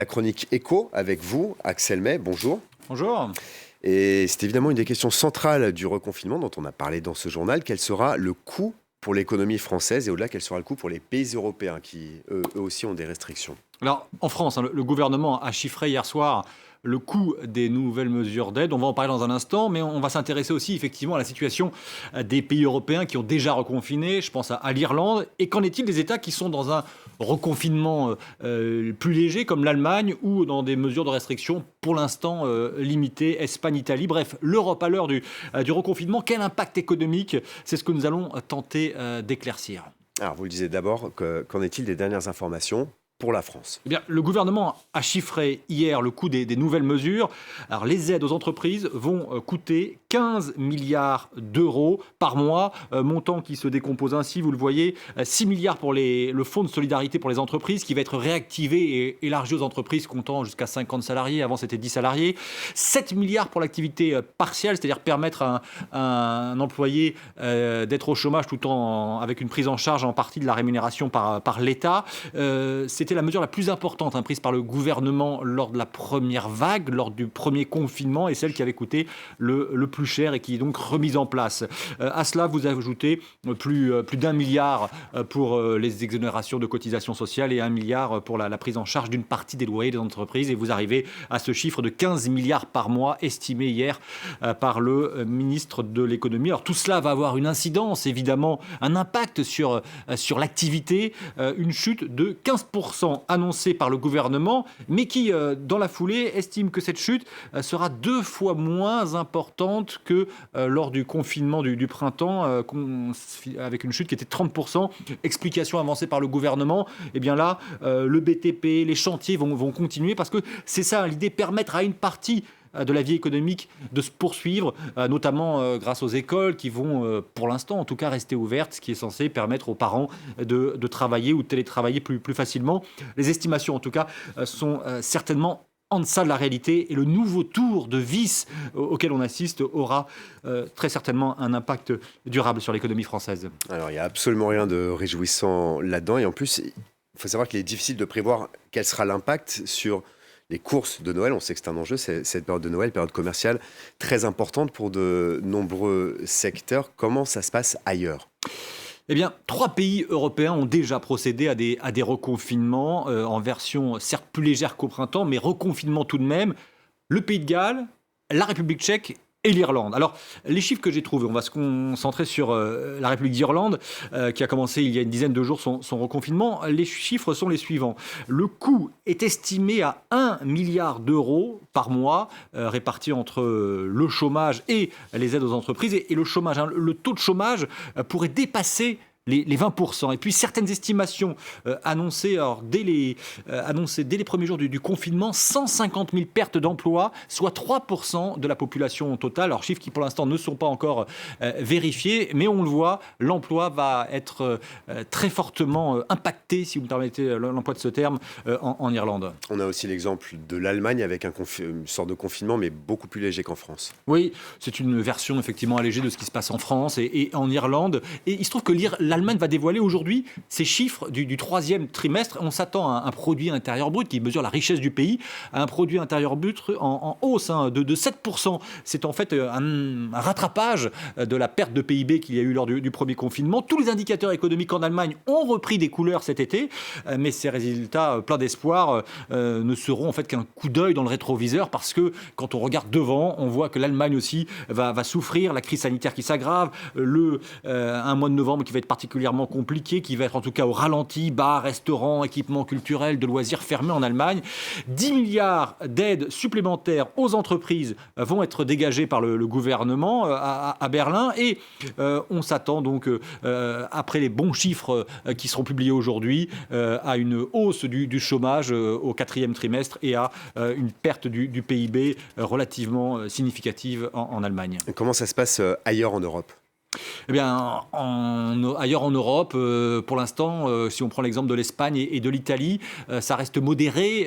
La chronique Écho avec vous, Axel May, bonjour. Bonjour. Et c'est évidemment une des questions centrales du reconfinement dont on a parlé dans ce journal. Quel sera le coût pour l'économie française et au-delà, quel sera le coût pour les pays européens qui, eux aussi, ont des restrictions? Alors, en France, le gouvernement a chiffré hier soir le coût des nouvelles mesures d'aide. On va en parler dans un instant, mais on va s'intéresser aussi effectivement à la situation des pays européens qui ont déjà reconfiné. Je pense à l'Irlande. Et qu'en est-il des États qui sont dans un reconfinement plus léger, comme l'Allemagne, ou dans des mesures de restriction pour l'instant limitées, Espagne, Italie. Bref, l'Europe à l'heure du reconfinement. Quel impact économique? C'est ce que nous allons tenter d'éclaircir. Alors, vous le disiez d'abord, qu'en est-il des dernières informations pour la France? Eh bien, le gouvernement a chiffré hier le coût des nouvelles mesures. Alors, les aides aux entreprises vont coûter 15 milliards d'euros par mois, montant qui se décompose ainsi, vous le voyez, 6 milliards pour le fonds de solidarité pour les entreprises qui va être réactivé et élargi aux entreprises comptant jusqu'à 50 salariés, avant c'était 10 salariés, 7 milliards pour l'activité partielle, c'est-à-dire permettre à un employé d'être au chômage tout avec une prise en charge en partie de la rémunération par l'État. C'était la mesure la plus importante prise par le gouvernement lors de la première vague, lors du premier confinement, et celle qui avait coûté le plus cher et qui est donc remise en place. À cela, vous ajoutez plus d'1 milliard pour les exonérations de cotisations sociales et 1 milliard pour la prise en charge d'une partie des loyers des entreprises, et vous arrivez à ce chiffre de 15 milliards par mois estimé hier par le ministre de l'économie. Alors tout cela va avoir une incidence, évidemment, un impact sur l'activité, une chute de 15% annoncée par le gouvernement, mais qui, dans la foulée, estime que cette chute sera 2 fois moins importante que lors du confinement du printemps, avec une chute qui était 30%. Explication avancée par le gouvernement. Et bien là, le BTP, les chantiers vont continuer parce que c'est ça l'idée, permettre à une partie de la vie économique de se poursuivre, notamment grâce aux écoles qui vont, pour l'instant en tout cas, rester ouvertes, ce qui est censé permettre aux parents de travailler ou de télétravailler plus facilement. Les estimations en tout cas sont certainement en deçà de la réalité, et le nouveau tour de vis auquel on assiste aura très certainement un impact durable sur l'économie française. Alors, il n'y a absolument rien de réjouissant là-dedans, et en plus, il faut savoir qu'il est difficile de prévoir quel sera l'impact sur les courses de Noël. On sait que c'est un enjeu, cette période de Noël, période commerciale très importante pour de nombreux secteurs. Comment ça se passe ailleurs ? Eh bien, 3 pays européens ont déjà procédé à des reconfinements en version certes plus légère qu'au printemps, mais reconfinement tout de même. Le Pays de Galles, la République tchèque et l'Irlande. Alors, les chiffres que j'ai trouvés, on va se concentrer sur la République d'Irlande, qui a commencé il y a une dizaine de jours son reconfinement. Les chiffres sont les suivants. Le coût est estimé à 1 milliard d'euros par mois, répartis entre le chômage et les aides aux entreprises. Et le chômage, le taux de chômage pourrait dépasser les 20%. Et puis certaines estimations annoncées dès les premiers jours du confinement, 150 000 pertes d'emplois, soit 3% de la population totale. Alors chiffres qui pour l'instant ne sont pas encore vérifiés, mais on le voit, l'emploi va être très fortement impacté, si vous me permettez l'emploi de ce terme, en Irlande. On a aussi l'exemple de l'Allemagne avec une sorte de confinement, mais beaucoup plus léger qu'en France. Oui, c'est une version effectivement allégée de ce qui se passe en France et en Irlande. Et il se trouve que l'Allemagne va dévoiler aujourd'hui ses chiffres du 3e trimestre. On s'attend à un produit intérieur brut qui mesure la richesse du pays, à un produit intérieur brut en hausse de 7%. C'est en fait un rattrapage de la perte de PIB qu'il y a eu lors du premier confinement. Tous les indicateurs économiques en Allemagne ont repris des couleurs cet été, mais ces résultats pleins d'espoir ne seront en fait qu'un coup d'œil dans le rétroviseur, parce que quand on regarde devant, on voit que l'Allemagne aussi va souffrir, la crise sanitaire qui s'aggrave, un mois de novembre qui va être particulièrement compliqué, qui va être en tout cas au ralenti, bars, restaurants, équipements culturels, de loisirs fermés en Allemagne. 10 milliards d'aides supplémentaires aux entreprises vont être dégagés par le gouvernement à Berlin, et on s'attend donc, après les bons chiffres qui seront publiés aujourd'hui, à une hausse du chômage au 4e trimestre et à une perte du PIB relativement significative en Allemagne. Comment ça se passe ailleurs en Europe ? Eh bien, ailleurs en Europe, pour l'instant, si on prend l'exemple de l'Espagne et de l'Italie, ça reste modéré,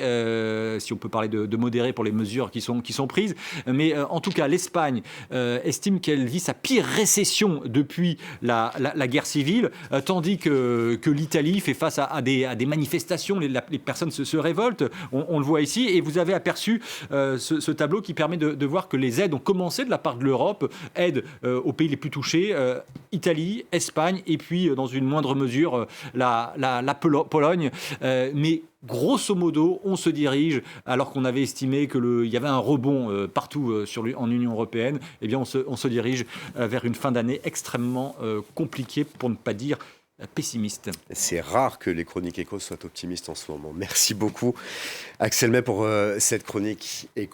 si on peut parler de modéré pour les mesures qui sont prises. Mais en tout cas, l'Espagne estime qu'elle vit sa pire récession depuis la guerre civile, tandis que l'Italie fait face à des manifestations, les personnes se révoltent, on le voit ici, et vous avez aperçu ce tableau qui permet de voir que les aides ont commencé de la part de l'Europe, aides aux pays les plus touchés, Italie, Espagne, et puis dans une moindre mesure la Pologne. Mais grosso modo, on se dirige, alors qu'on avait estimé qu'il y avait un rebond partout en Union européenne, eh bien on se dirige vers une fin d'année extrêmement compliquée, pour ne pas dire pessimiste. C'est rare que les chroniques éco soient optimistes en ce moment. Merci beaucoup, Axel May, pour cette chronique éco.